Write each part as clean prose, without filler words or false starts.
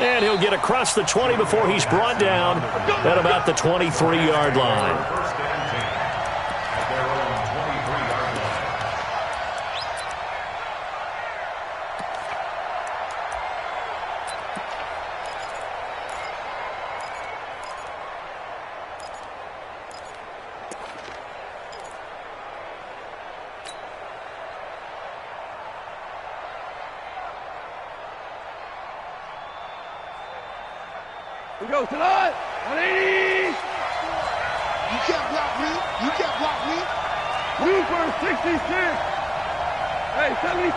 And he'll get across the 20 before he's brought down at about the 23-yard line. We go tonight. 180. You can't block me. You can't block me. Move for 66. Hey, 76.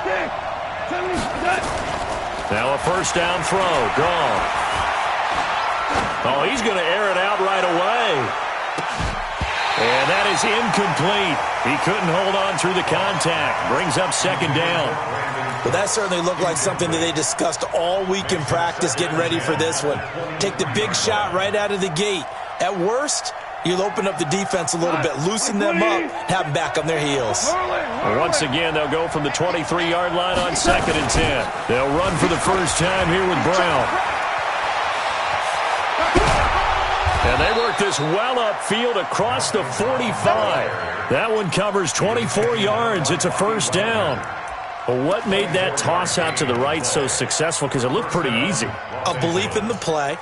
76. Now a first down throw. Gone. Oh, he's going to air it out right away. And that is incomplete. He couldn't hold on through the contact. Brings up second down. Well, that certainly looked like something that they discussed all week in practice getting ready for this one. Take the big shot right out of the gate. At worst, you'll open up the defense a little bit, loosen them up, have them back on their heels. Well, once again, they'll go from the 23-yard line on 2nd and 10. They'll run for the first time here with Brown. And they work this well upfield across the 45. That one covers 24 yards. It's a first down. Well, what made that toss out to the right so successful? Because it looked pretty easy. A belief in the play,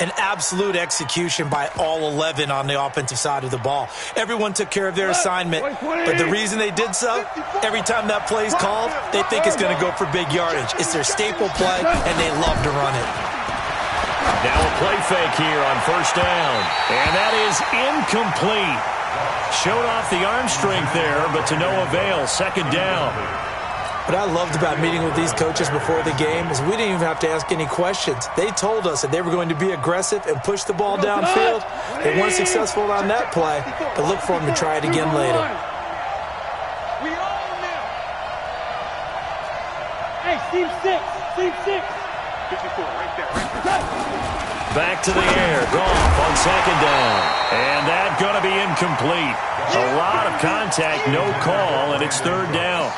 an absolute execution by all 11 on the offensive side of the ball. Everyone took care of their assignment, but the reason they did so, every time that play is called, they think it's going to go for big yardage. It's their staple play, and they love to run it. Now a play fake here on first down, and that is incomplete. Showed off the arm strength there, but to no avail. Second down. What I loved about meeting with these coaches before the game is we didn't even have to ask any questions. They told us that they were going to be aggressive and push the ball downfield. They weren't successful on that play, but look for them to try it again later. Hey, Steve 6. 54, right there. Back to the air. Goff on second down. And that's going to be incomplete. A lot of contact, no call, and it's third down.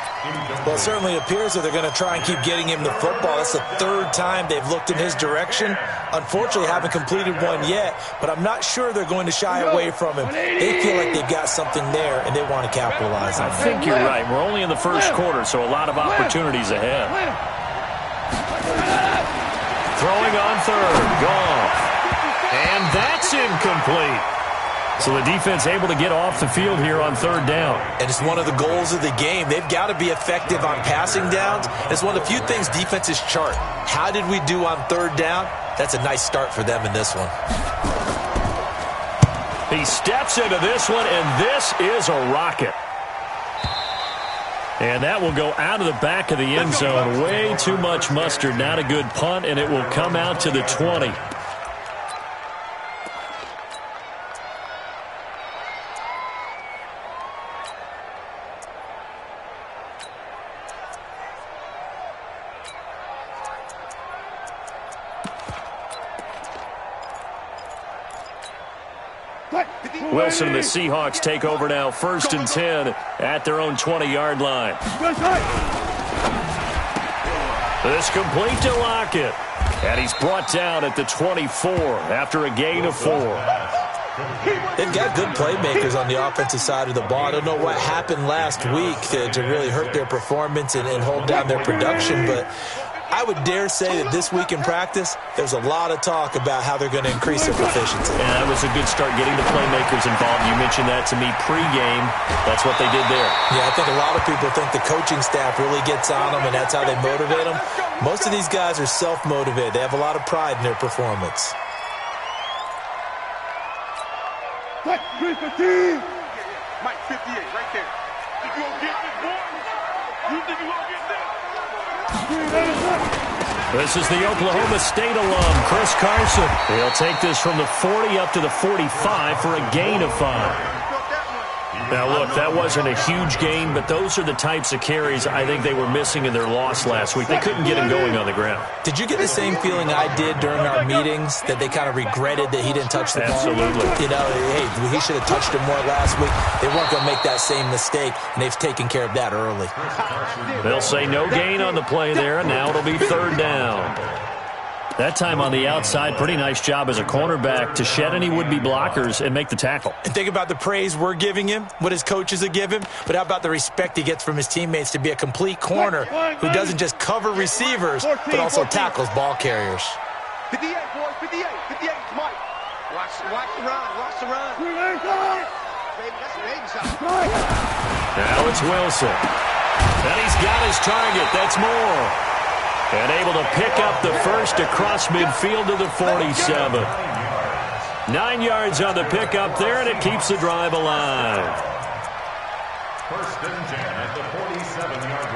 Well, it certainly appears that they're going to try and keep getting him the football. That's the third time they've looked in his direction. Unfortunately, haven't completed one yet, but I'm not sure they're going to shy away from him. They feel like they've got something there, and they want to capitalize on it. I think you're right. We're only in the first quarter, so a lot of opportunities ahead. Throwing on third. Goff. And that's incomplete. So the defense able to get off the field here on third down. And it's one of the goals of the game. They've got to be effective on passing downs. It's one of the few things defenses chart. How did we do on third down? That's a nice start for them in this one. He steps into this one, and this is a rocket. And that will go out of the back of the end zone. Way too much mustard. Not a good punt, and it will come out to the 20. Wilson and the Seahawks take over now, 1st and 10 at their own 20-yard line. This complete to Lockett. And he's brought down at the 24 after a gain of 4. They've got good playmakers on the offensive side of the ball. I don't know what happened last week to really hurt their performance and hold down their production, but I would dare say that this week in practice, there's a lot of talk about how they're going to increase their proficiency. Yeah, that was a good start getting the playmakers involved. You mentioned that to me pregame. That's what they did there. Yeah, I think a lot of people think the coaching staff really gets on them, and that's how they motivate them. Most of these guys are self-motivated. They have a lot of pride in their performance. Mike 58, right there. You gonna get this, boy? You think you gonna get this? This is the Oklahoma State alum, Chris Carson. He'll take this from the 40 up to the 45 for a gain of 5. Now, look, that wasn't a huge gain, but those are the types of carries I think they were missing in their loss last week. They couldn't get him going on the ground. Did you get the same feeling I did during our meetings, that they kind of regretted that he didn't touch the ball? Absolutely. You know, hey, he should have touched it more last week. They weren't going to make that same mistake, and they've taken care of that early. They'll say no gain on the play there, and now it'll be third down. That time on the outside, pretty nice job as a cornerback to shed any would-be blockers and make the tackle. And think about the praise we're giving him, what his coaches have given him, but how about the respect he gets from his teammates to be a complete corner who doesn't just cover receivers, but also tackles ball carriers. 58, boys, 58, 58, Mike. Watch the run, watch the run. Baby, that's a baby shot. Now it's Wilson. And he's got his target. That's Moore. And able to pick up the first across midfield to the 47. 9 yards on the pickup there, and it keeps the drive alive. First and 10 at the 47-yard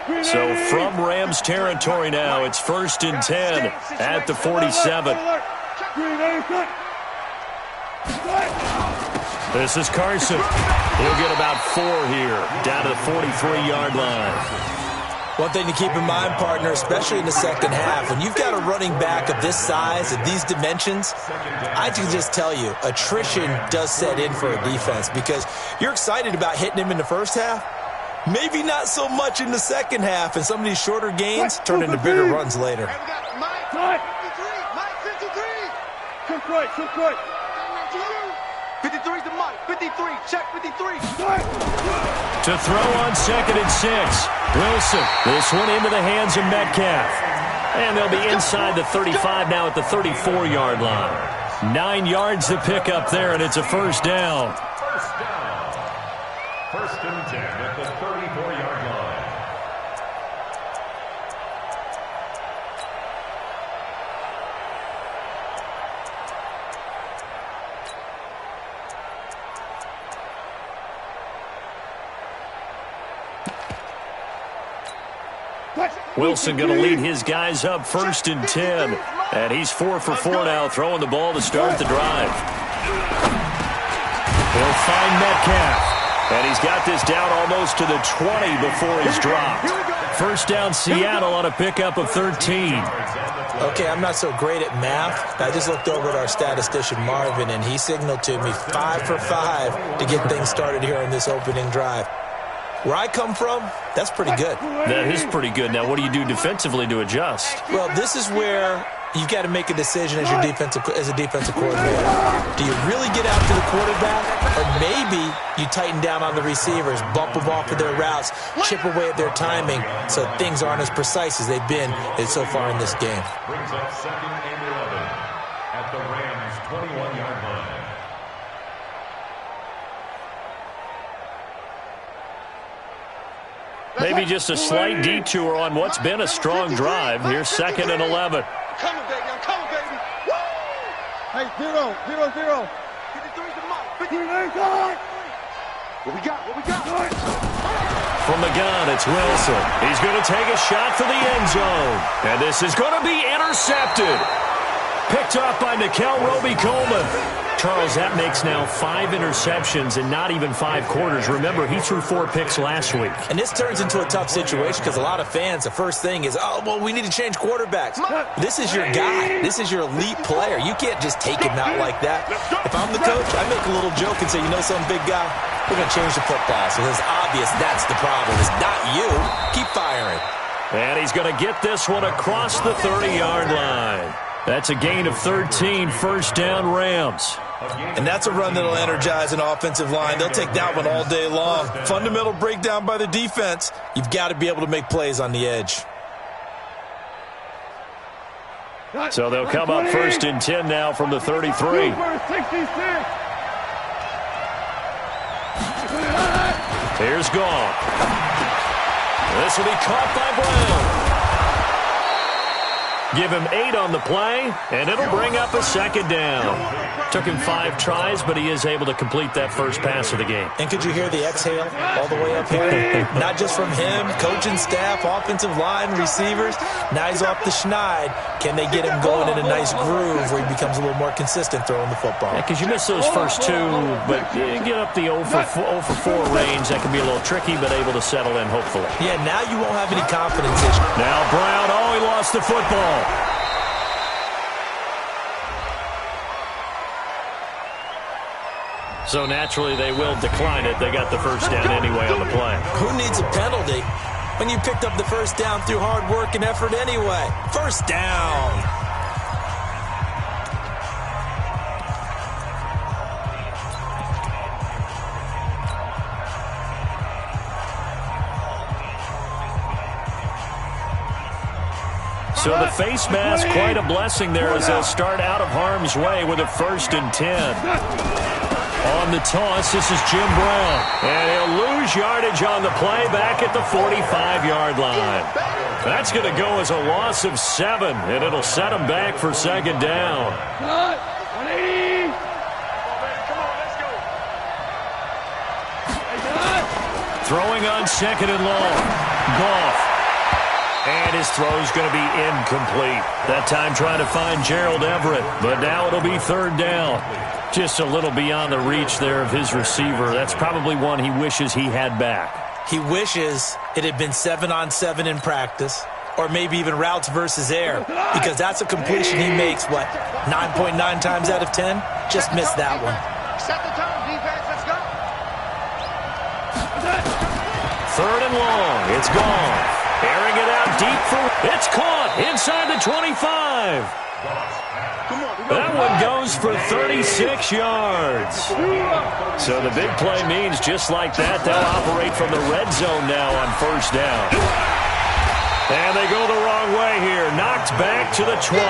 line. So from Rams territory now, it's first and 10 at the 47. This is Carson. He'll get about 4 here, down to the 43-yard line. One thing to keep in mind, partner, especially in the second half, when you've got a running back of this size and these dimensions, I can just tell you, attrition does set in for a defense because you're excited about hitting him in the first half, maybe not so much in the second half, and some of these shorter gains turn into bigger runs later. Hey, we got Mike 53, Mike 53. Cook right, cook right. 53's the Mike, 53, check 53. To throw on second and 6. Wilson, this one into the hands of Metcalf. And they'll be inside the 35 now at the 34-yard line. 9 yards to pick up there, and it's a first down. First down. First and 10 at the 34-yard line. Wilson going to lead his guys up first and 10. And he's 4 for 4 now, throwing the ball to start the drive. He'll find Metcalf. And he's got this down almost to the 20 before he's dropped. First down Seattle on a pickup of 13. Okay, I'm not so great at math. I just looked over at our statistician, Marvin, and he signaled to me 5 for 5 to get things started here on this opening drive. Where I come from, that's pretty good. That is pretty good. Now, what do you do defensively to adjust? Well, this is where you've got to make a decision as a defensive coordinator. Do you really get out to the quarterback, or maybe you tighten down on the receivers, bump them off of their routes, chip away at their timing, so things aren't as precise as they've been so far in this game. Brings up second and 11 at the Rams' 21-yard line. Maybe just a slight detour on what's been a strong drive. Here's second and 11. I'm coming, baby, I'm coming, baby. Woo! Hey, 0, 0, 0. 53's the Mike, 53. 53. What we got? From the gun, it's Wilson. He's going to take a shot for the end zone. And this is going to be intercepted. Picked off by Nickel Roby-Coleman. Charles, that makes now 5 interceptions in not even 5 quarters. Remember, he threw 4 picks last week. And this turns into a tough situation because a lot of fans, the first thing is, oh, well, we need to change quarterbacks. This is your guy. This is your elite player. You can't just take him out like that. If I'm the coach, I make a little joke and say, you know something, big guy? We're going to change the football. So it's obvious that's the problem. It's not you. Keep firing. And he's going to get this one across the 30-yard line. That's a gain of 13, first down Rams. And that's a run that'll energize an offensive line. They'll take that one all day long. Fundamental breakdown by the defense. You've got to be able to make plays on the edge. So they'll come up first and 10 now from the 33. Here's Gall. This will be caught by Brown. Give him 8 on the play, and it'll bring up a second down. Took him 5 tries, but he is able to complete that first pass of the game. And could you hear the exhale all the way up here? Not just from him, coaching staff, offensive line, receivers. Now he's off the schneid. Can they get him going in a nice groove where he becomes a little more consistent throwing the football? Because you miss those first 2, but you get up the 0 for 4 range. That can be a little tricky, but able to settle in, hopefully. Yeah, now you won't have any confidence issue. Now Brown, he lost the football. So naturally, they will decline it. They got the first down anyway on the play. Who needs a penalty when you picked up the first down through hard work and effort anyway? First down. So the face mask, quite a blessing there as they'll start out of harm's way with a 1st and 10. On the toss, this is Jim Brown. And he'll lose yardage on the play back at the 45-yard line. That's going to go as a loss of 7, and it'll set him back for 2nd down. 180. Come on, let's go. Throwing on 2nd and long. Goff. And his throw's going to be incomplete. That time trying to find Gerald Everett, but now it'll be 3rd down. Just a little beyond the reach there of his receiver. That's probably one he wishes he had back. He wishes it had been 7-on-7 in practice, or maybe even routes versus air, because that's a completion he makes, 9.9 times out of 10? Just missed that one. Set the tone, defense. Let's go. 3rd and long. It's gone. Airing it out deep for... It's caught inside the 25. That one goes for 36 yards. So the big play means just like that, they'll operate from the red zone now on 1st down. And they go the wrong way here. Knocked back to the 20.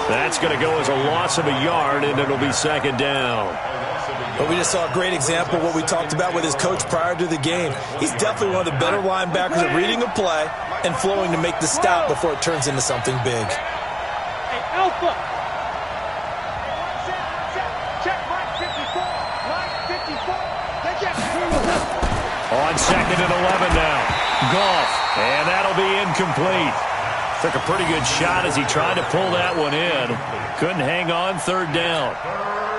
That's going to go as a loss of a yard, and it'll be 2nd down. But we just saw a great example of what we talked about with his coach prior to the game. He's definitely one of the better linebackers at reading a play and flowing to make the stop before it turns into something big. Hey, Alpha. Check right 54. Right 54. On 2nd and 11 now. Goff. And that'll be incomplete. Took a pretty good shot as he tried to pull that one in. Couldn't hang on 3rd down.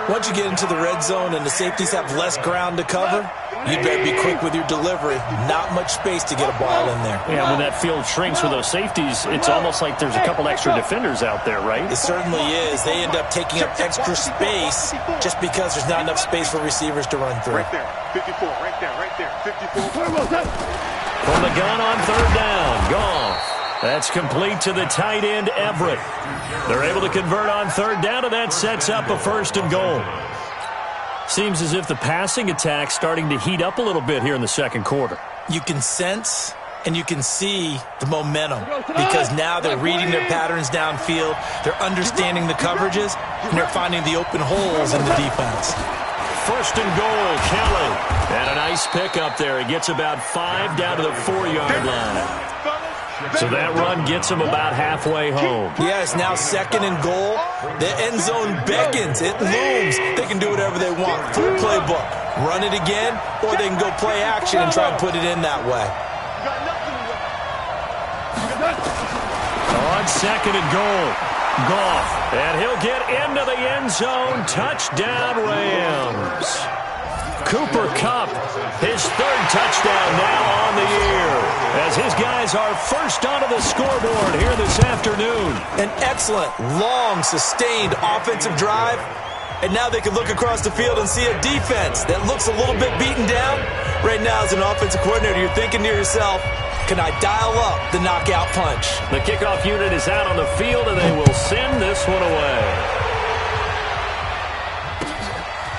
Once you get into the red zone and the safeties have less ground to cover, you'd better be quick with your delivery. Not much space to get a ball in there. Yeah, when that field shrinks with those safeties, it's almost like there's a couple extra defenders out there, right? It certainly is. They end up taking up extra space just because there's not enough space for receivers to run through. Right there. 54. Right there. Right there. 54. From the gun on 3rd down. Goff. That's complete to the tight end, Everett. They're able to convert on 3rd down, and that sets up a 1st and goal. Seems as if the passing attack's starting to heat up a little bit here in the 2nd quarter. You can sense and you can see the momentum because now they're reading their patterns downfield, they're understanding the coverages, and they're finding the open holes in the defense. 1st and goal, Kelly. And a nice pick up there. He gets about 5 down to the 4-yard line. So that run gets him about halfway home. Yeah, it's now 2nd and goal. The end zone beckons. It looms. They can do whatever they want. Full playbook. Run it again, or they can go play action and try and put it in that way. On 2nd and goal, Goff. And he'll get into the end zone. Touchdown, Rams. Cooper Kupp, his 3rd touchdown now on the year, as his guys are first onto the scoreboard here this afternoon. An excellent, long, sustained offensive drive, and now they can look across the field and see a defense that looks a little bit beaten down. Right now, as an offensive coordinator, you're thinking to yourself, can I dial up the knockout punch? The kickoff unit is out on the field, and they will send this one away.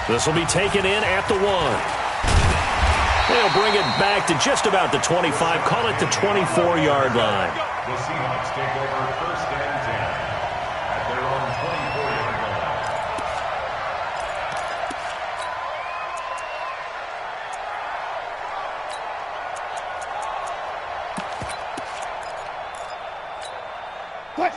This will be taken in at the 1. They'll bring it back to just about the 25. Call it the 24-yard line. The Seahawks take over 1st and 10 at their own 24-yard line.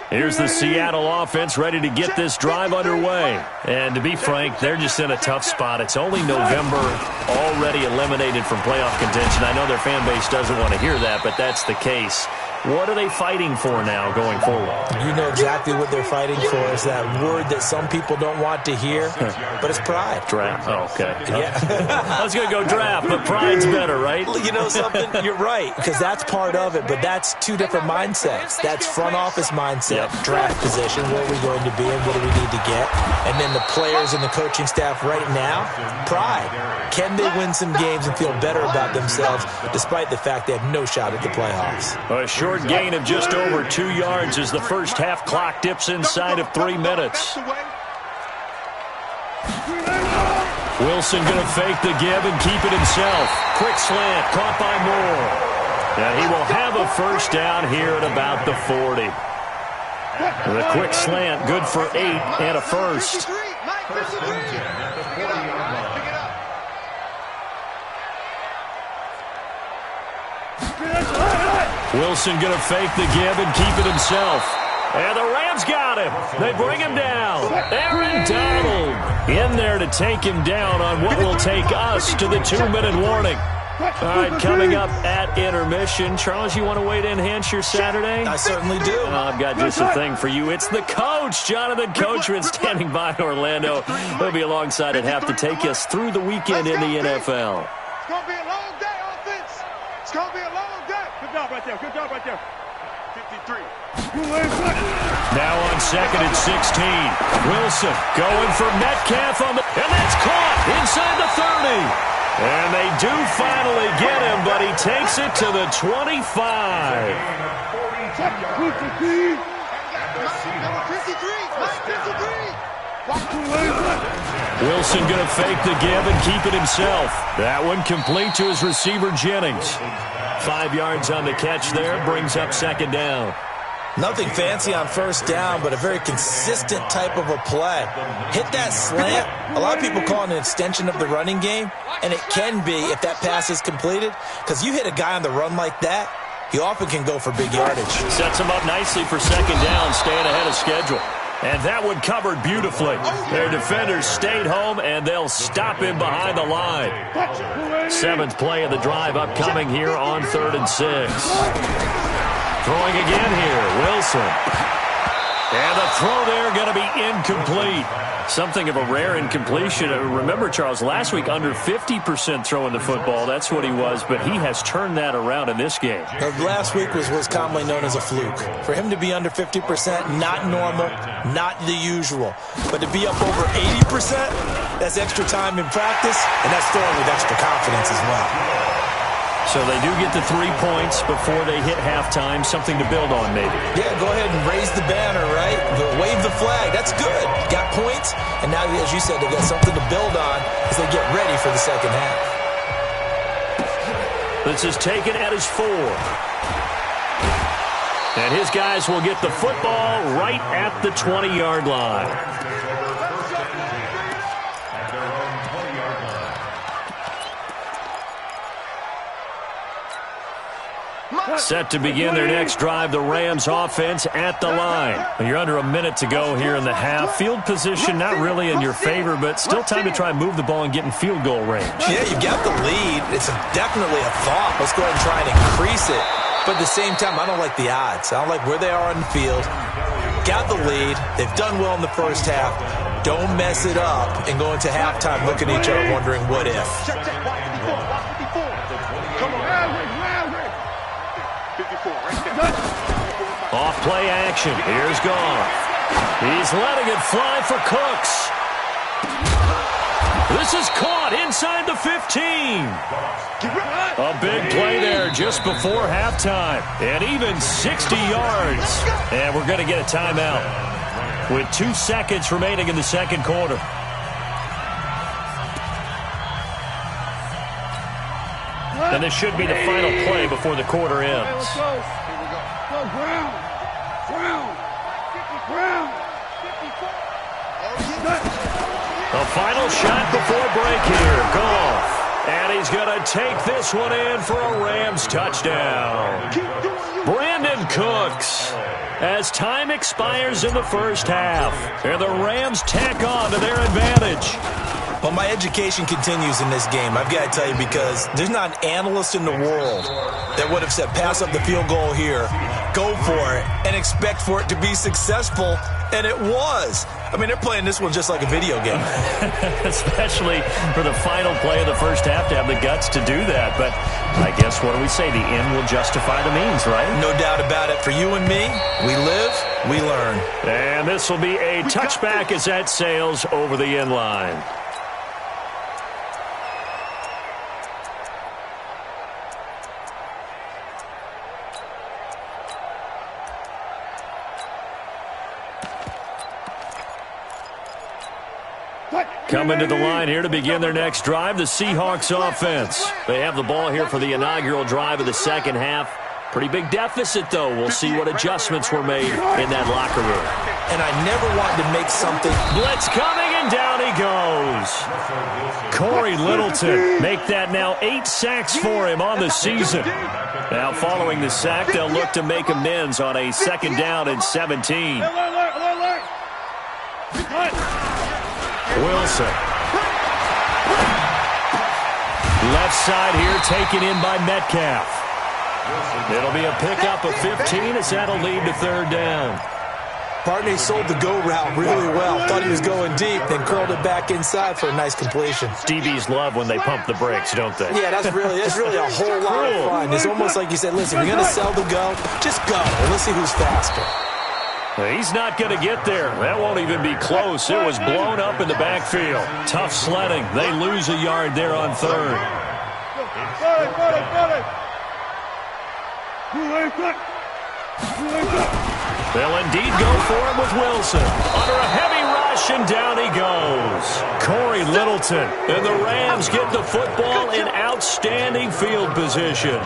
Here's the Seattle offense ready to get this drive underway. And to be frank, they're just in a tough spot. It's only November, already eliminated from playoff contention. I know their fan base doesn't want to hear that, but that's the case. What are they fighting for now going forward? You know exactly what they're fighting for. Is that word that some people don't want to hear, but it's pride. Draft. Oh, okay. Yeah. I was going to go draft, but pride's better, right? You know something? You're right, because that's part of it, but that's two different mindsets. That's front office mindset, draft position, where are we going to be and what do we need to get? And then the players and the coaching staff right now, pride. Can they win some games and feel better about themselves despite the fact they have no shot at the playoffs? A short gain of just over 2 yards as the first half clock dips inside of 3 minutes. Wilson going to fake the give and keep it himself. Quick slant, caught by Moore. And he will have a first down here at about the 40. The quick slant, good for 8 and a first. Wilson going to fake the give and keep it himself. And the Rams got him. They bring him down. Aaron Donald in there to take him down on what will take us to the 2-minute warning. All right, coming up at intermission. Charles, you want to weigh in and enhance your Saturday? I certainly do. I've got just a thing for you. It's the coach, Jonathan Coachman, standing by in Orlando. He'll be alongside at half to take us through the weekend in the NFL. It's going to be a long day, offense. It's going to be a long day. Good job right there. Good job right there. 53. Now on second and 16. Wilson going for Metcalf on the... And that's caught inside the 30. And they do finally get him, but he takes it to the 25. Wilson going to fake the give and keep it himself. That one complete to his receiver, Jennings. 5 yards on the catch there, brings up second down. Nothing fancy on first down, but a very consistent type of a play. Hit that slant. A lot of people call it an extension of the running game, and it can be if that pass is completed, because you hit a guy on the run like that, he often can go for big yardage. Sets him up nicely for second down, staying ahead of schedule. And that one covered beautifully. Their defenders stayed home, and they'll stop him behind the line. 7th play of the drive upcoming here on 3rd and 6. Throwing again here, Wilson. And the throw there going to be incomplete. Something of a rare incompletion. Remember, Charles, last week under 50% throwing the football. That's what he was, but he has turned that around in this game. Last week was commonly known as a fluke. For him to be under 50%, not normal, not the usual. But to be up over 80%, that's extra time in practice, and that's throwing with extra confidence as well. So they do get the 3 points before they hit halftime. Something to build on, maybe. Yeah, go ahead and raise the banner, right? Wave the flag. That's good. Got points, and now, as you said, they got something to build on as they get ready for the second half. This is taken at his 4. And his guys will get the football right at the 20-yard line. Set to begin their next drive, the Rams offense at the line. You're under a minute to go here in the half. Field position not really in your favor, but still time to try and move the ball and get in field goal range. Yeah, you got the lead. It's definitely a thought. Let's go ahead and try and increase it. But at the same time, I don't like the odds. I don't like where they are on the field. Got the lead. They've done well in the first half. Don't mess it up and go into halftime looking at each other wondering what if. Off play action. Here's Goff. He's letting it fly for Cooks. This is caught inside the 15. A big play there just before halftime. And even 60 yards. And we're going to get a timeout with 2 seconds remaining in the second quarter. And this should be the final play before the quarter ends. The final shot before break here. Goff. And he's going to take this one in for a Rams touchdown. Brandon Cooks. As time expires in the first half. And the Rams tack on to their advantage. Well, my education continues in this game, I've got to tell you, because there's not an analyst in the world that would have said pass up the field goal here, go for it, and expect for it to be successful, and it was. I mean, they're playing this one just like a video game. Especially for the final play of the first half to have the guts to do that. But I guess, what do we say? The end will justify the means, right? No doubt about it. For you and me, we live, we learn. And this will be a touchback as that sails over the end line. Coming to the line here to begin their next drive, the Seahawks offense. They have the ball here for the inaugural drive of the second half. Pretty big deficit, though. We'll see what adjustments were made in that locker room. And I never wanted to make something. Blitz coming, and down he goes. Corey Littleton, make that now 8 sacks for him on the season. Now, following the sack, they'll look to make amends on a 2nd down and 17. Wilson. Left side here taken in by Metcalf. It'll be a pickup of 15 as that'll lead to 3rd down. Partner sold the go route really well. Thought he was going deep, then curled it back inside for a nice completion. DBs love when they pump the brakes, don't they? Yeah, that's really a whole lot of fun. It's almost like you said, listen, if you're going to sell the go, just go. And let's see who's faster. He's not going to get there. That won't even be close. It was blown up in the backfield. Tough sledding. They lose a yard there on 3rd. They'll indeed go for it with Wilson. Under a heavy rush, and down he goes. Corey Littleton. And the Rams get the football in outstanding field position.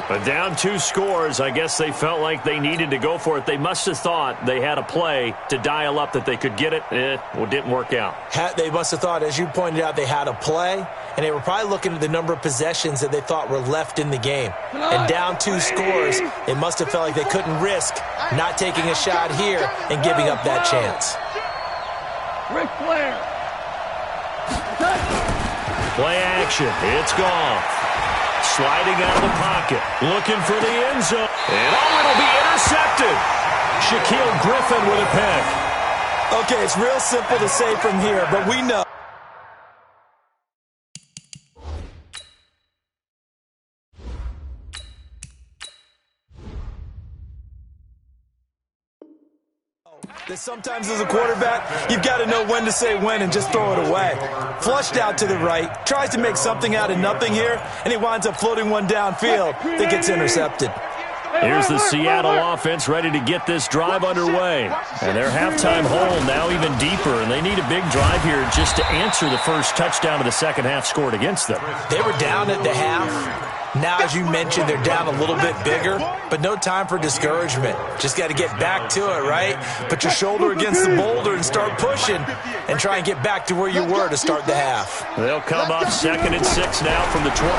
But down 2 scores, I guess they felt like they needed to go for it. They must have thought they had a play to dial up that they could get it. Well, it didn't work out. They must have thought, as you pointed out, they had a play, and they were probably looking at the number of possessions that they thought were left in the game. And down 2 scores, it must have felt like they couldn't risk not taking a shot here and giving up that chance. Ric Flair. Play action. It's gone. Sliding out of the pocket, looking for the end zone. And it'll be intercepted. Shaquille Griffin with a pick. Okay, it's real simple to say from here, but we know. That sometimes as a quarterback, you've got to know when to say when and just throw it away. Flushed out to the right, tries to make something out of nothing here, and he winds up floating one downfield that gets intercepted. Here's the Seattle offense ready to get this drive underway. And their halftime hole now even deeper, and they need a big drive here just to answer the first touchdown of the second half scored against them. They were down at the half. Now, as you mentioned, they're down a little bit bigger, but no time for discouragement. Just got to get back to it, right? Put your shoulder against the boulder and start pushing and try and get back to where you were to start the half. They'll come up 2nd and 6 now from the 24.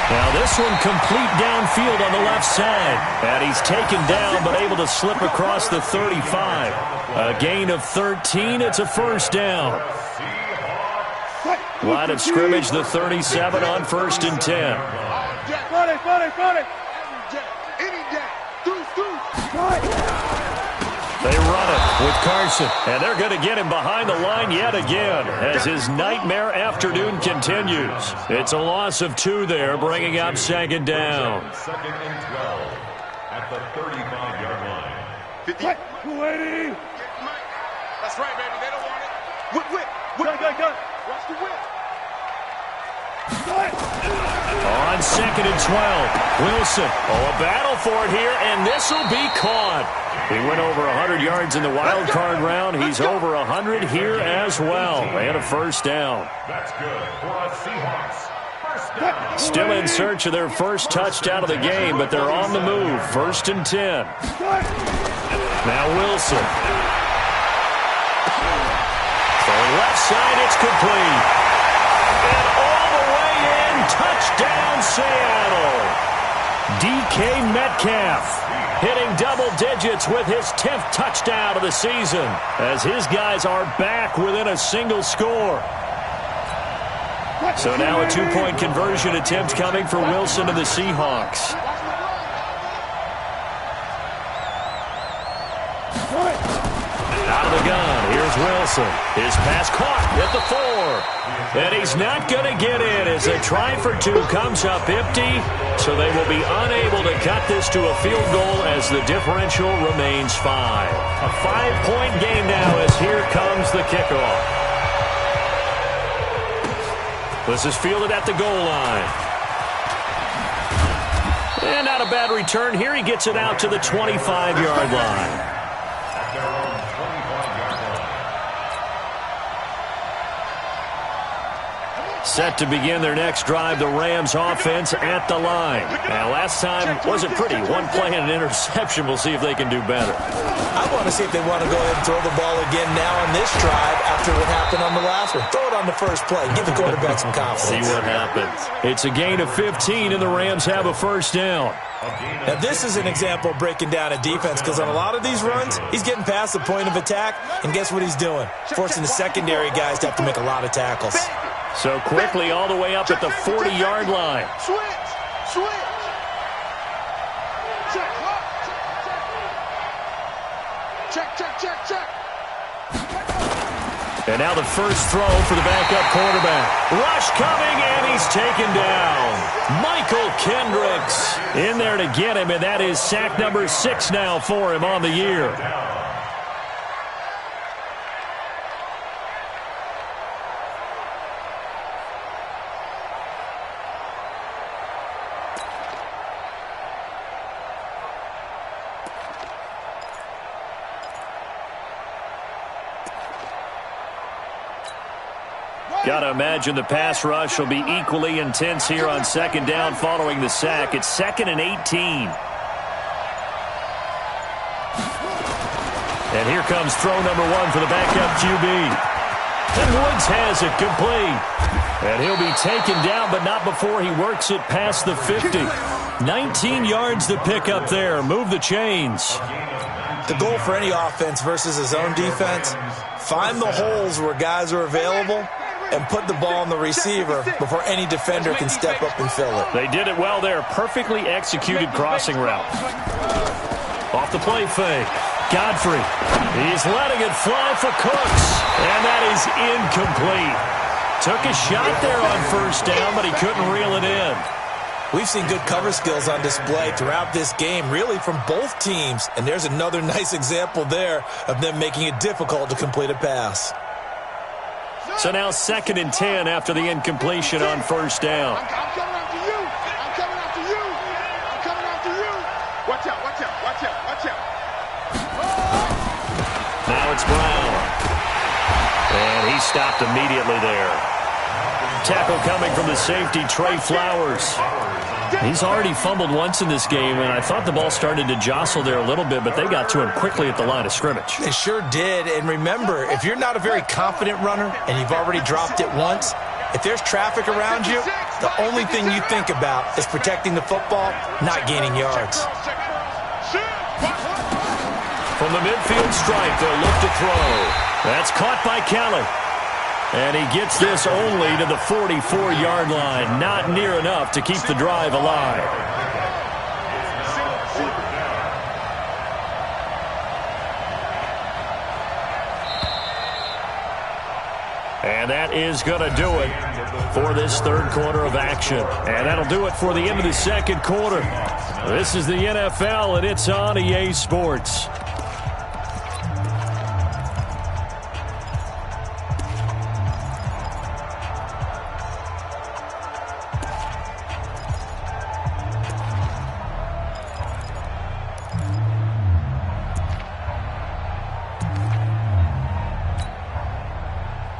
Now this one complete downfield on the left side. And he's taken down but able to slip across the 35. A gain of 13. It's a 1st down. Line of scrimmage, the 37 on 1st and 10. They run it with Carson, and they're going to get him behind the line yet again as his nightmare afternoon continues. It's a loss of 2 there, bringing up 2nd down. 2nd and 12 at the 35-yard line. 50. 280. That's right, baby. They don't want it. Whip. Go. Watch the whip. On 2nd and 12, Wilson. A battle for it here, and this will be caught. He went over 100 yards in the wild card round. He's over 100 here as well. And a 1st down. That's good for a Seahawks. 1st down. Still in search of their first touchdown of the game, but they're on the move. 1st and 10. Now Wilson. Left side, it's complete. And all the way in, touchdown Seattle. DK Metcalf hitting double digits with his 10th touchdown of the season as his guys are back within a single score. So now a two-point conversion attempt coming for Wilson and the Seahawks. Out of the gun, here's Wilson. His pass caught at the 4. And he's not going to get in as a try for 2 comes up empty. So they will be unable to cut this to a field goal as the differential remains 5. A 5-point game now as here comes the kickoff. This is fielded at the goal line. And not a bad return here. He gets it out to the 25-yard line. Set to begin their next drive, the Rams offense at the line. Now, last time wasn't pretty. One play and an interception. We'll see if they can do better. I want to see if they want to go ahead and throw the ball again now on this drive after what happened on the last one. Throw it on the first play. Give the quarterback some confidence. See what happens. It's a gain of 15, and the Rams have a first down. Now, this is an example of breaking down a defense because on a lot of these runs, he's getting past the point of attack, and guess what he's doing? Forcing the secondary guys to have to make a lot of tackles. So quickly all the way up at the 40-yard line. Switch. Check. And now the first throw for the backup quarterback. Rush coming, and he's taken down. Michael Kendricks in there to get him, and that is sack number 6 now for him on the year. Got to imagine the pass rush will be equally intense here on second down following the sack. It's 2nd and 18. And here comes throw number 1 for the backup QB. And Woods has it complete. And he'll be taken down, but not before he works it past the 50. 19 yards to pick up there. Move the chains. The goal for any offense versus a zone defense, find the holes where guys are available and put the ball on the receiver before any defender can step up and fill it. They did it well there. Perfectly executed crossing route. Off the play fake. Godfrey. He's letting it fly for Cooks. And that is incomplete. Took a shot there on first down, but he couldn't reel it in. We've seen good cover skills on display throughout this game, really from both teams. And there's another nice example there of them making it difficult to complete a pass. So now 2nd and 10 after the incompletion on first down. I'm coming after you. Watch out. Now it's Brown. And he stopped immediately there. Tackle coming from the safety, Trey Flowers. He's already fumbled once in this game, and I thought the ball started to jostle there a little bit, but they got to him quickly at the line of scrimmage. They sure did. And remember, if you're not a very confident runner and you've already dropped it once, if there's traffic around you, the only thing you think about is protecting the football, not gaining yards. From the midfield stripe, they'll look to throw. That's caught by Kelly. And he gets this only to the 44-yard line. Not near enough to keep the drive alive. And that is going to do it for this third quarter of action. And that'll do it for the end of the second quarter. This is the NFL, and it's on EA Sports.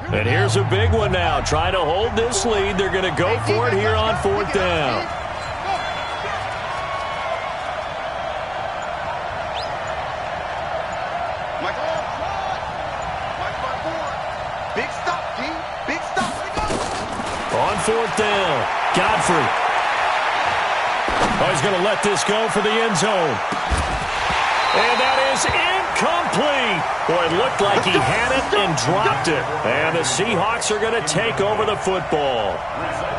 And here's a big one now. Trying to hold this lead. They're going to go for it here on 4th down. Big stop, D. Big stop. On 4th down, Godfrey. Oh, he's going to let this go for the end zone. And that is incomplete. Boy, it looked like he had it and dropped it. And the Seahawks are going to take over the football.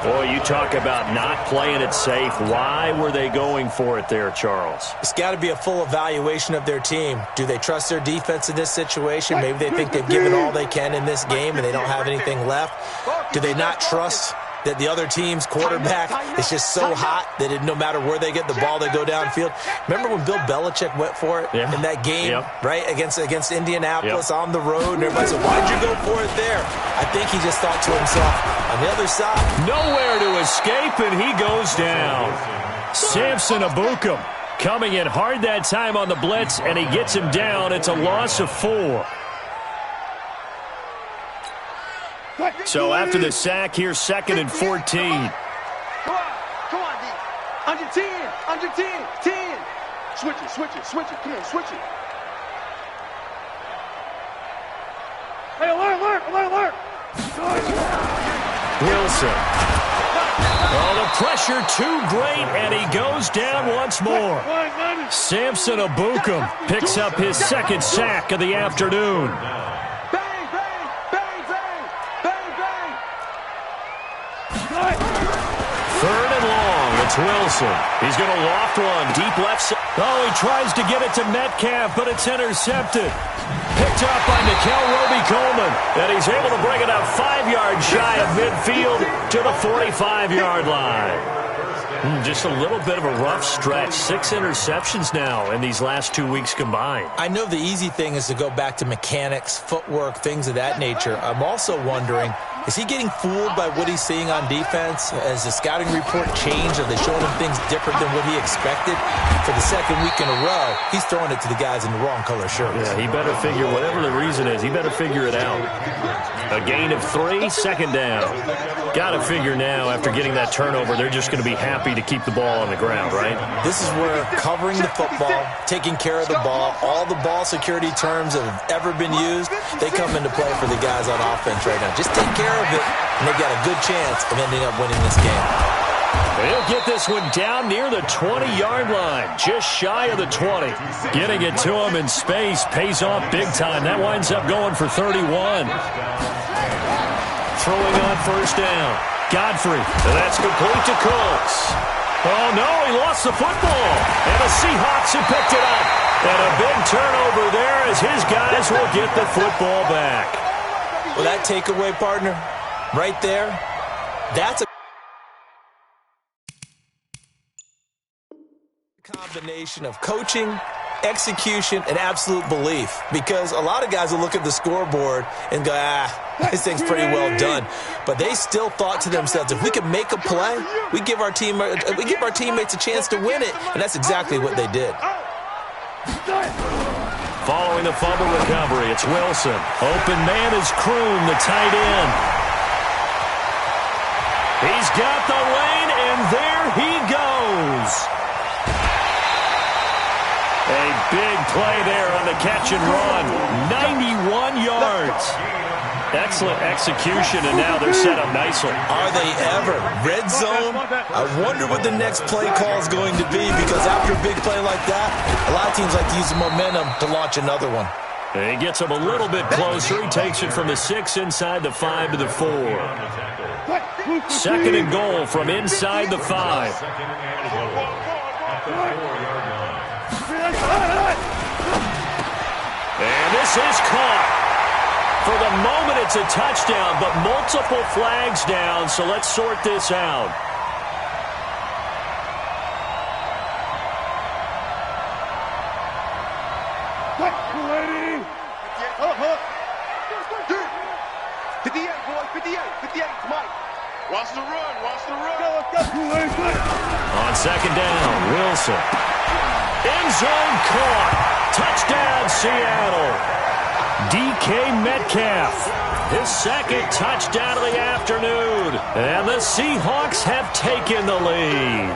Boy, you talk about not playing it safe. Why were they going for it there, Charles? It's got to be a full evaluation of their team. Do they trust their defense in this situation? Maybe they think they've given all they can in this game and they don't have anything left. Do they not trust that the other team's quarterback is just so hot that no matter where they get the ball, they go downfield? Remember when Bill Belichick went for it in that game, right, against Indianapolis on the road? And everybody said, why'd you go for it there? I think he just thought to himself, on the other side, nowhere to escape, and he goes down. Samson Ebukam coming in hard that time on the blitz, and he gets him down. It's a loss of 4. So after the sack, here's 2nd and 14. Come on, D. Under 10, under 10, 10. Switch it, switch it, switch it. Come on, switch it. Hey, alert. Wilson. Oh, the pressure too great, and he goes down once more. Samson Ebukam picks up his 2nd sack of the afternoon. Third and long, it's Wilson. He's going to loft one, deep left side. Oh, he tries to get it to Metcalf, but it's intercepted. Picked up by Nickel Roby-Coleman, and he's able to bring it up 5 yards shy of midfield to the 45-yard line. Just a little bit of a rough stretch. 6 interceptions now in these last 2 weeks combined. I know the easy thing is to go back to mechanics, footwork, things of that nature. I'm also wondering, is he getting fooled by what he's seeing on defense? Has the scouting report changed? Are they showing him things different than what he expected? For the 2nd week in a row, he's throwing it to the guys in the wrong color shirts. Yeah, he better figure, whatever the reason is, he better figure it out. A gain of 3, 2nd down. Got to figure now, after getting that turnover, they're just going to be happy to keep the ball on the ground, right? This is where covering the football, taking care of the ball, all the ball security terms that have ever been used, they come into play for the guys on offense right now. Just take care of it, and they've got a good chance of ending up winning this game. He'll get this one down near the 20-yard line, just shy of the 20. Getting it to him in space pays off big time. That winds up going for 31. Throwing on 1st down. Godfrey, and that's complete to Cooks. Oh, no, he lost the football. And the Seahawks have picked it up. And a big turnover there as his guys will get the football back. Well, that takeaway, partner, right there, that's a combination of coaching, execution, and absolute belief. Because a lot of guys will look at the scoreboard and go, this thing's pretty well done. But they still thought to themselves, if we can make a play, we give our teammates a chance to win it. And that's exactly what they did. Following the fumble recovery, it's Wilson. Open man is Kroon, the tight end. He's got the lane, and there he goes. A big play there on the catch and run. 91 yards. Excellent execution, and now they're set up nicely. Are they ever? Red zone? I wonder what the next play call is going to be, because after a big play like that, a lot of teams like to use the momentum to launch another one. And he gets him a little bit closer. He takes it from the 6 inside the 5 to the 4. 2nd and goal from inside the 5. And this is caught. For the moment, it's a touchdown, but multiple flags down, so let's sort this out. Ready? 58, boy, 58, Mike. Watch the run, watch the run. On 2nd down, Wilson. End zone caught. Touchdown, Seattle. DK Metcalf, his 2nd touchdown of the afternoon. And the Seahawks have taken the lead.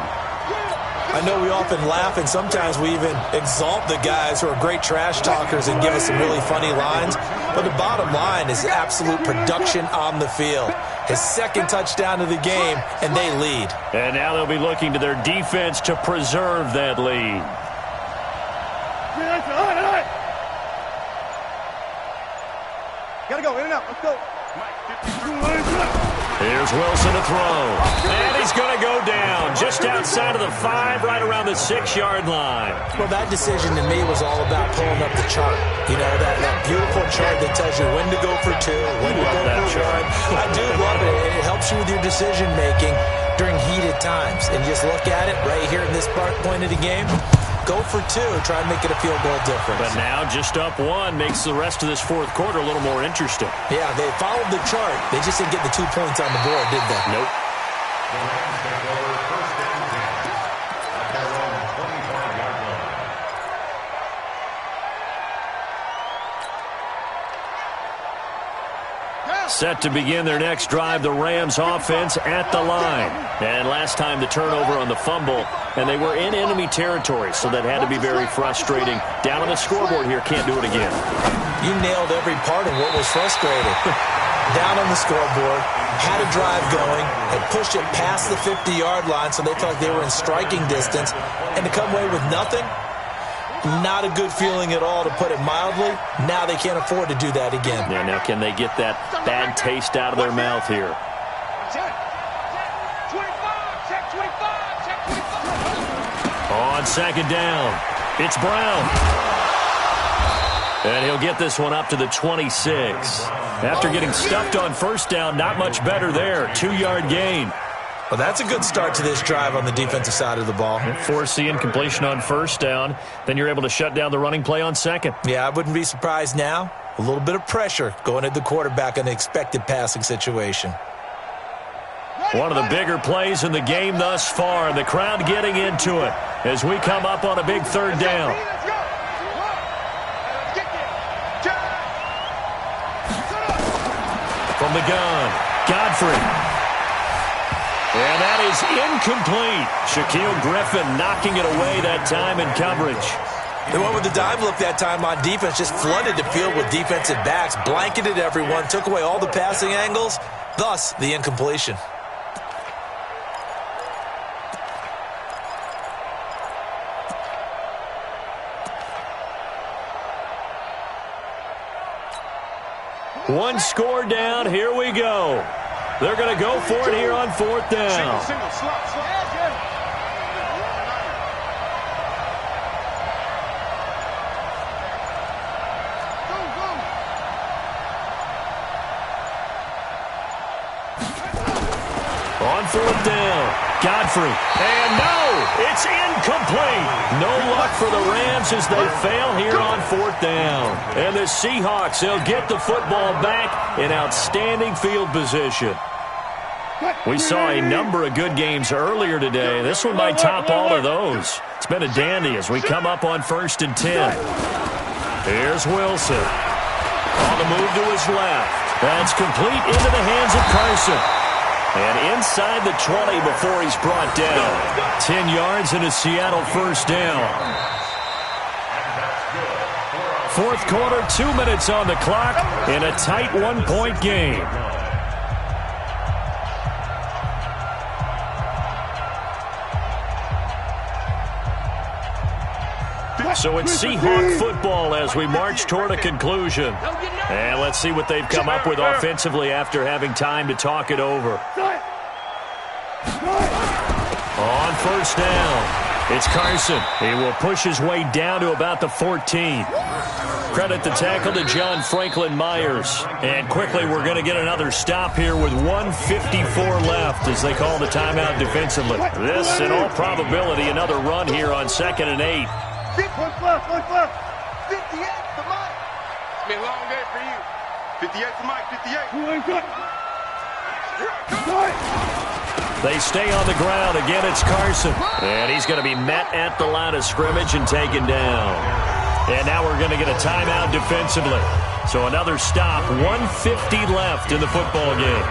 I know we often laugh, and sometimes we even exalt the guys who are great trash talkers and give us some really funny lines. But the bottom line is absolute production on the field. His second touchdown of the game, and they lead. And now they'll be looking to their defense to preserve that lead. Gotta go, in and out, let's go. Here's Wilson to throw. And he's going to go down just outside of the 5, right around the 6-yard line. Well, that decision to me was all about pulling up the chart. You know, that beautiful chart that tells you when to go for 2, when to go for 1. I do love it. It helps you with your decision-making during heated times. And just look at it right here in this point of the game. Go for 2. Try and make it a field goal difference. But now just up 1 makes the rest of this fourth quarter a little more interesting. Yeah, they followed the chart. They just didn't get the 2 points on the board, did they? Nope. The Rams take over first and 10 at their own 25-yard line. Set to begin their next drive, the Rams offense at the line. And last time the turnover on the fumble, and they were in enemy territory, so that had to be very frustrating. Down on the scoreboard here, can't do it again. You nailed every part of what was frustrating. Down on the scoreboard, had a drive going, had pushed it past the 50-yard line, so they felt like they were in striking distance, and to come away with nothing, not a good feeling at all, to put it mildly. Now they can't afford to do that again. Yeah, now can they get that bad taste out of their mouth here? On second down, it's Brown. And he'll get this one up to the 26. After getting stuffed on first down, not much better there. 2-yard gain. Well, that's a good start to this drive on the defensive side of the ball. Force the incompletion on first down. Then you're able to shut down the running play on second. Yeah, I wouldn't be surprised now. A little bit of pressure going at the quarterback in the expected passing situation. One of the bigger plays in the game thus far, and the crowd getting into it as we come up on a big third down. From the gun, Godfrey. And that is incomplete. Shaquille Griffin knocking it away that time in coverage. They went with the dive look that time on defense, just flooded the field with defensive backs, blanketed everyone, took away all the passing angles, thus the incompletion. One score down, here we go. They're going to go for it here on fourth down. Single, slot. On fourth down, Godfrey. And no, it's incomplete. No luck for the Rams as they fail here on fourth down. And the Seahawks, they'll get the football back in outstanding field position. We saw a number of good games earlier today. This one might top all of those. It's been a dandy as we come up on 1st and 10. Here's Wilson. On the move to his left. That's complete into the hands of Carson. And inside the 20 before he's brought down. 10 yards and a Seattle first down. Fourth quarter, 2 minutes on the clock in a tight 1-point game. So it's Seahawk football as we march toward a conclusion. And let's see what they've come up with offensively after having time to talk it over. On first down, it's Carson. He will push his way down to about the 14. Credit the tackle to John Franklin Myers. And quickly we're going to get another stop here with 1:54 left as they call the timeout defensively. This, in all probability, another run here on 2nd and 8. 58 to Mike. It's been a long day for you. 58 to Mike, 58. They stay on the ground. Again, it's Carson. And he's going to be met at the line of scrimmage and taken down. And now we're going to get a timeout defensively. So another stop. 1:50 left in the football game.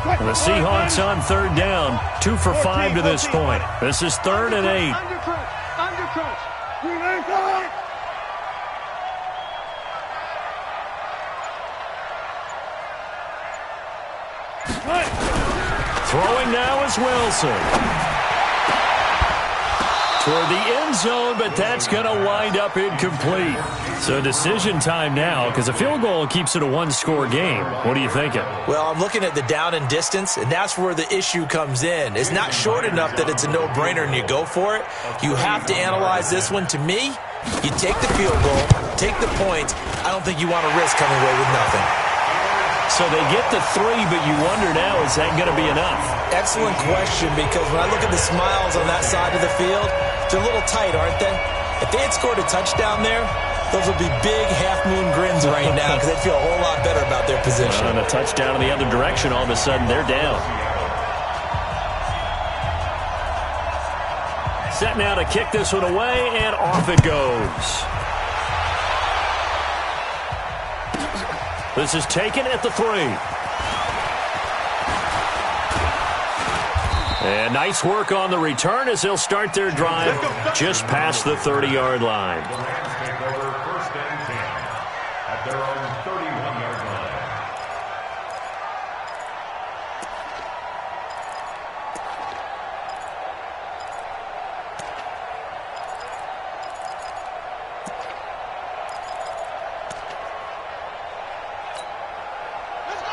And the Seahawks on third down, 2 for 5 to this point. This is 3rd and 8. Throwing now is Wilson. Toward the end zone, but that's going to wind up incomplete. So decision time now, because a field goal keeps it a one-score game. What are you thinking? Well, I'm looking at the down and distance, and that's where the issue comes in. It's not short enough that it's a no-brainer and you go for it. You have to analyze this one. To me, you take the field goal, take the points. I don't think you want to risk coming away with nothing. So they get the 3, but you wonder now, is that going to be enough? Excellent question, because when I look at the smiles on that side of the field, they're a little tight, aren't they? If they had scored a touchdown there, those would be big half-moon grins right now because they'd feel a whole lot better about their position. And a touchdown in the other direction, all of a sudden they're down. Set now to kick this one away, and off it goes. This is taken at the 3. And nice work on the return as they'll start their drive just past the 30-yard line. The Rams take over 1st and 10 at their own 31-yard line.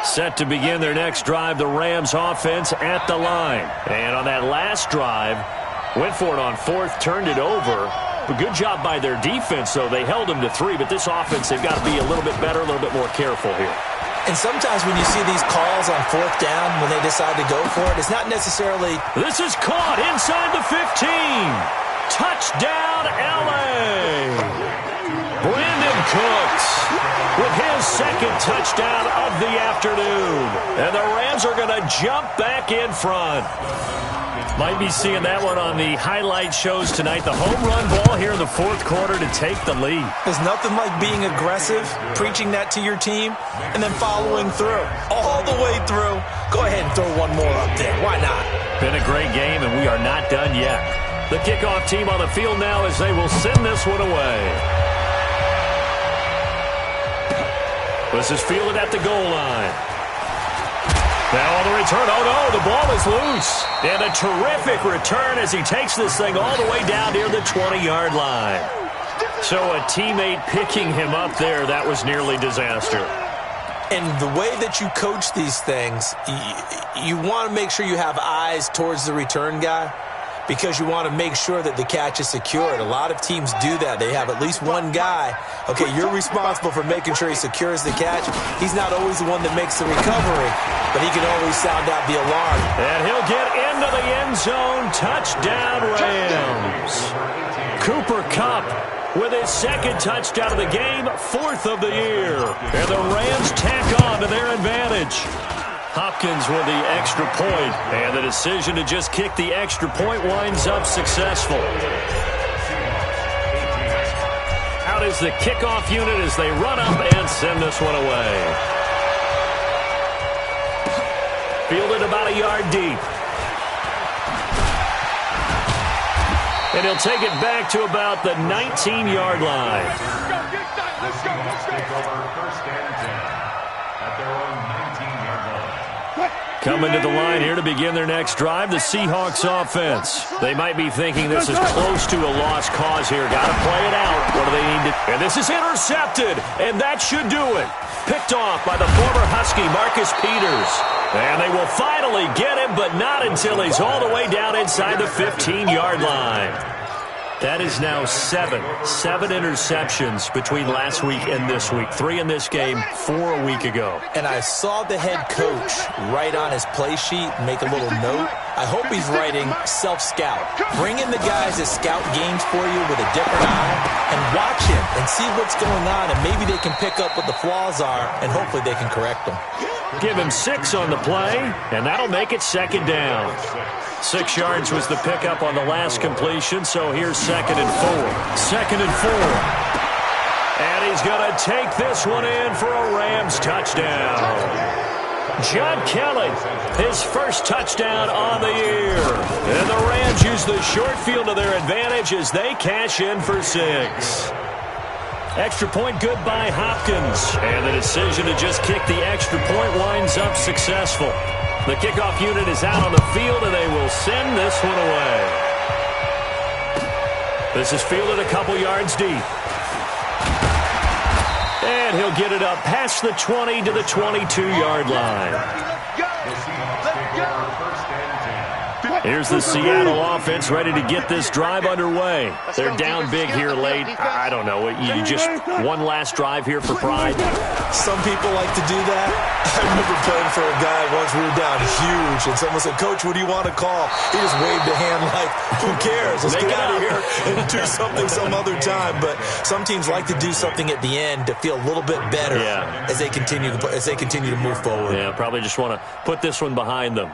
Set to begin their next drive, the Rams offense at the line. And on that last drive, went for it on 4th, turned it over. But good job by their defense, though. They held them to 3, but this offense, they've got to be a little bit better, a little bit more careful here. And sometimes when you see these calls on 4th down, when they decide to go for it, it's not necessarily... This is caught inside the 15. Touchdown, L.A. Brandon Cooks with his 2nd touchdown of the afternoon. And the Rams are going to jump back in front. Might be seeing that one on the highlight shows tonight. The home run ball here in the 4th quarter to take the lead. There's nothing like being aggressive, preaching that to your team, and then following through. All the way through. Go ahead and throw one more up there. Why not? Been a great game, and we are not done yet. The kickoff team on the field now as they will send this one away. This is fielded at the goal line. Now on the return, oh no, the ball is loose. And a terrific return as he takes this thing all the way down near the 20-yard line. So a teammate picking him up there, that was nearly disaster. And the way that you coach these things, you want to make sure you have eyes towards the return guy, because you want to make sure that the catch is secured. A lot of teams do that. They have at least one guy. Okay, you're responsible for making sure he secures the catch. He's not always the one that makes the recovery, but he can always sound out the alarm. And he'll get into the end zone. Touchdown, Rams. Cooper Kupp with his 2nd touchdown of the game, 4th of the year. And the Rams tack on to their advantage. Hopkins with the extra point, and the decision to just kick the extra point winds up successful. Out is the kickoff unit as they run up and send this one away. Fielded about a yard deep. And he'll take it back to about the 19-yard line. The Seahawks take over 1st and 10 at their own 19-yard line. Coming to the line here to begin their next drive, the Seahawks offense. They might be thinking this is close to a lost cause here. Got to play it out. What do they need to... And this is intercepted, and that should do it. Picked off by the former Husky, Marcus Peters. And they will finally get him, but not until he's all the way down inside the 15-yard line. That is now 7 interceptions between last week and this week. 3 in this game, 4 a week ago. And I saw the head coach write on his play sheet, make a little note. I hope he's writing self-scout. Bring in the guys that scout games for you with a different eye and watch him and see what's going on, and maybe they can pick up what the flaws are, and hopefully they can correct them. Give him 6 on the play, and that'll make it 2nd down. 6 yards was the pickup on the last completion, so here's 2nd and 4. 2nd and 4. And he's going to take this one in for a Rams touchdown. John Kelly, his first touchdown on the year. And the Rams use the short field to their advantage as they cash in for 6. Extra point good by Hopkins. And the decision to just kick the extra point winds up successful. The kickoff unit is out on the field, and they will send this one away. This is fielded a couple yards deep. And he'll get it up past the 20 to the 22-yard line. Here's the Seattle offense ready to get this drive underway. They're down big here late. I don't know. You just one last drive here for pride. Some people like to do that. I remember playing for a guy once. We were down huge, and someone said, "Coach, what do you want to call?" He just waved a hand like, "Who cares? Let's get out of here and do something some other time." But some teams like to do something at the end to feel a little bit better as they continue to move forward. Yeah, probably just want to put this one behind them.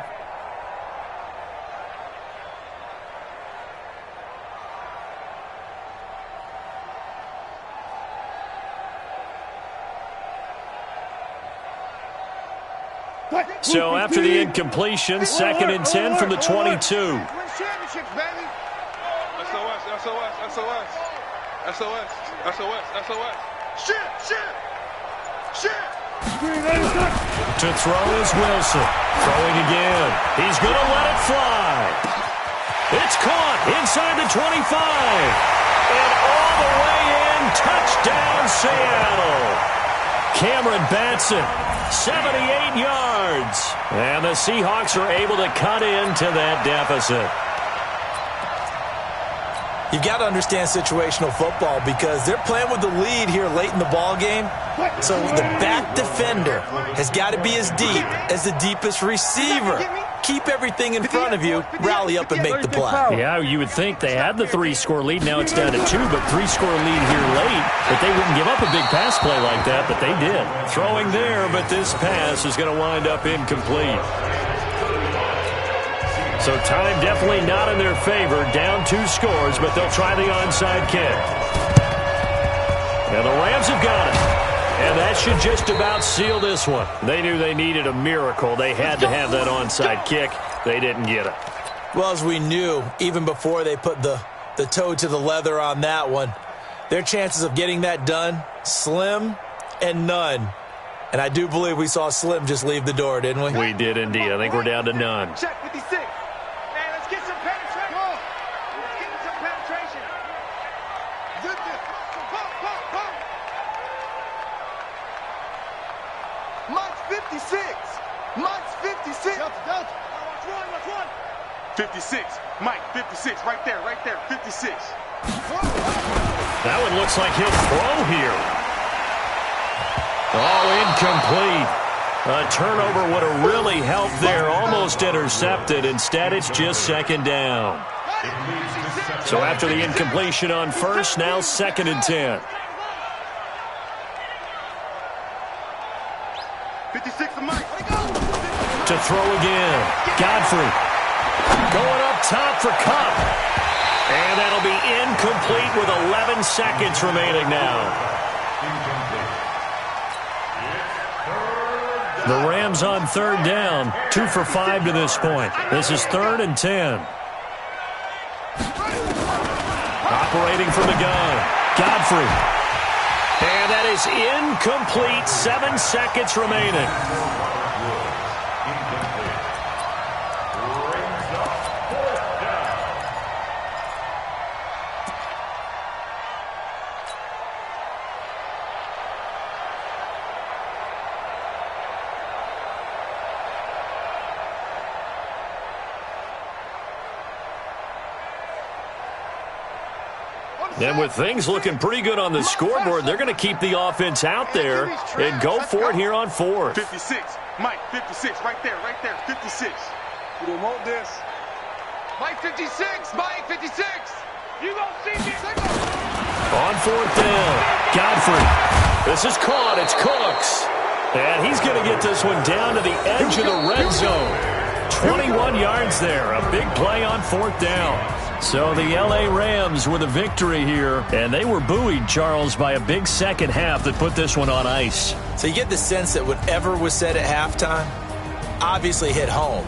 So after the incompletion, 2nd and 10 from the 22. SOS, SOS, SOS. SOS, SOS, SOS. Shit. To throw is Wilson. Throwing again. He's going to let it fly. It's caught inside the 25. And all the way in, touchdown Seattle. Cameron Batson, 78 yards. And the Seahawks are able to cut into that deficit. You've got to understand situational football because they're playing with the lead here late in the ball game. So the back defender has got to be as deep as the deepest receiver. Keep everything in front of you, rally up and make the play. Yeah, you would think they had the 3-score lead. Now it's down to 2, but 3-score lead here late. But they wouldn't give up a big pass play like that, but they did. Throwing there, but this pass is going to wind up incomplete. So time definitely not in their favor. Down 2 scores, but they'll try the onside kick. And the Rams have got it. And that should just about seal this one. They knew they needed a miracle. They had to have that onside kick. They didn't get it. Well, as we knew, even before they put the toe to the leather on that one, their chances of getting that done, slim and none. And I do believe we saw Slim just leave the door, didn't we? We did indeed. I think we're down to none. Check 56. Man, let's get some penetration. Let's get some penetration. Zip this. Pump. Mike's 56. Mike's 56. Watch one. 56. Mike, 56. Right there. 56. That one looks like he'll throw here. Oh, incomplete. A turnover would have really helped there. Almost intercepted. Instead, it's just 2nd down. So after the incompletion on first, now 2nd and 10. 56 to Mike. To throw again. Godfrey. Going up top for Cup. And that'll be incomplete with 11 seconds remaining now. The Rams on 3rd down. 2 for 5 to this point. This is 3rd and 10. Operating from the gun. Godfrey. And that is incomplete. 7 seconds remaining. And with things looking pretty good on the scoreboard, they're going to keep the offense out there and go for it here on 4th. 56. Mike, 56. Right there. 56. You don't want this. Mike, 56. Mike, 56. You don't see me. On 4th down, Godfrey. This is caught. It's Cooks. And he's going to get this one down to the edge of the red zone. 21 yards there. A big play on 4th down. So the L.A. Rams with a victory here, and they were buoyed, Charles, by a big 2nd half that put this one on ice. So you get the sense that whatever was said at halftime, obviously hit home.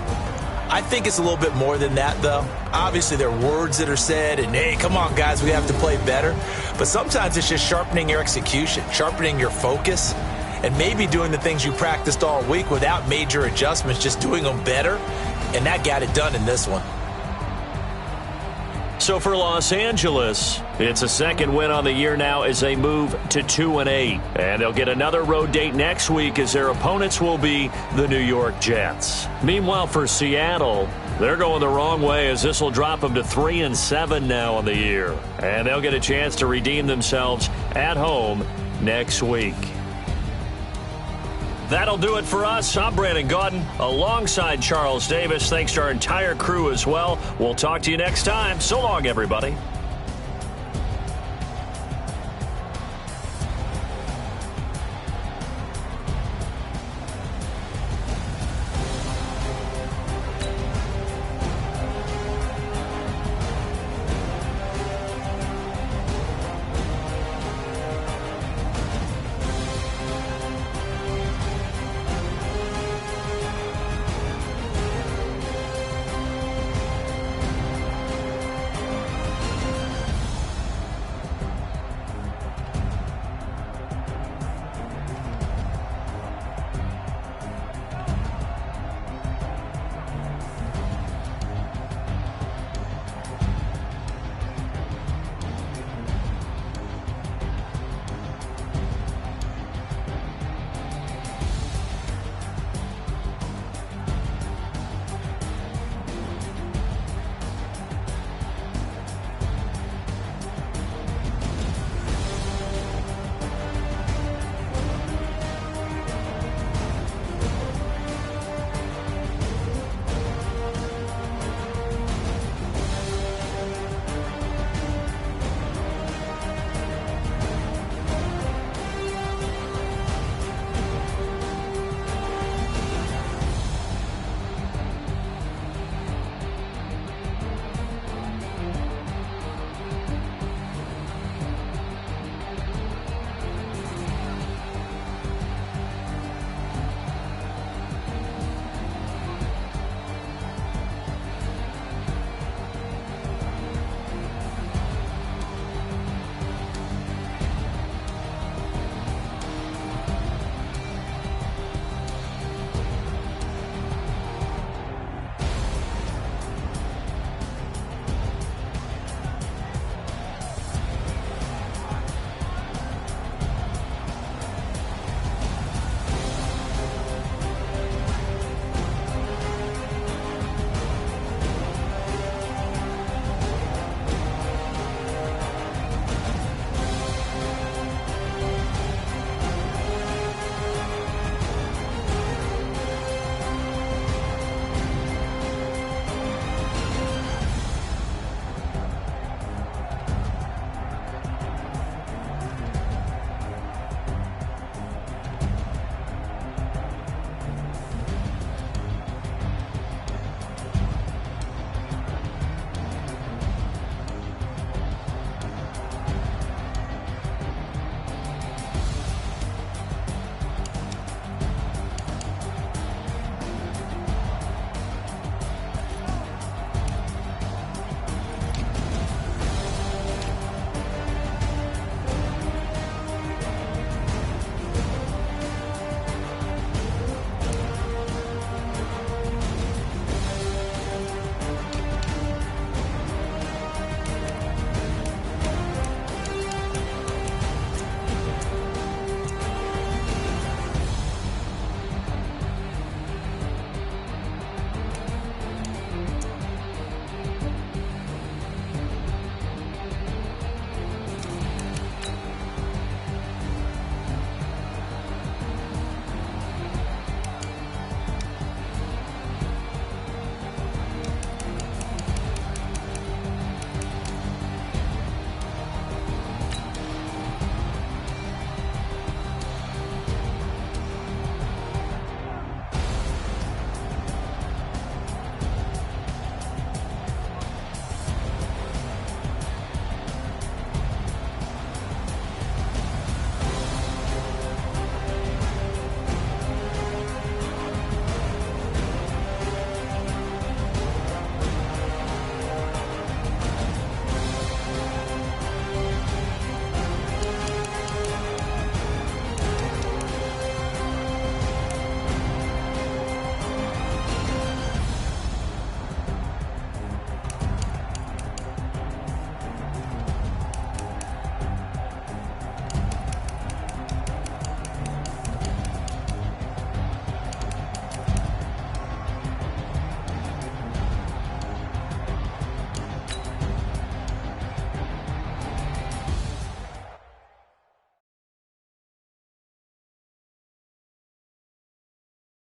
I think it's a little bit more than that, though. Obviously, there are words that are said, and, hey, come on, guys, we have to play better. But sometimes it's just sharpening your execution, sharpening your focus, and maybe doing the things you practiced all week without major adjustments, just doing them better. And that got it done in this one. So for Los Angeles, it's a second win on the year now as they move to 2-8. And they'll get another road date next week as their opponents will be the New York Jets. Meanwhile, for Seattle, they're going the wrong way as this will drop them to 3-7 now on the year. And they'll get a chance to redeem themselves at home next week. That'll do it for us. I'm Brandon Gaudin alongside Charles Davis. Thanks to our entire crew as well. We'll talk to you next time. So long, everybody.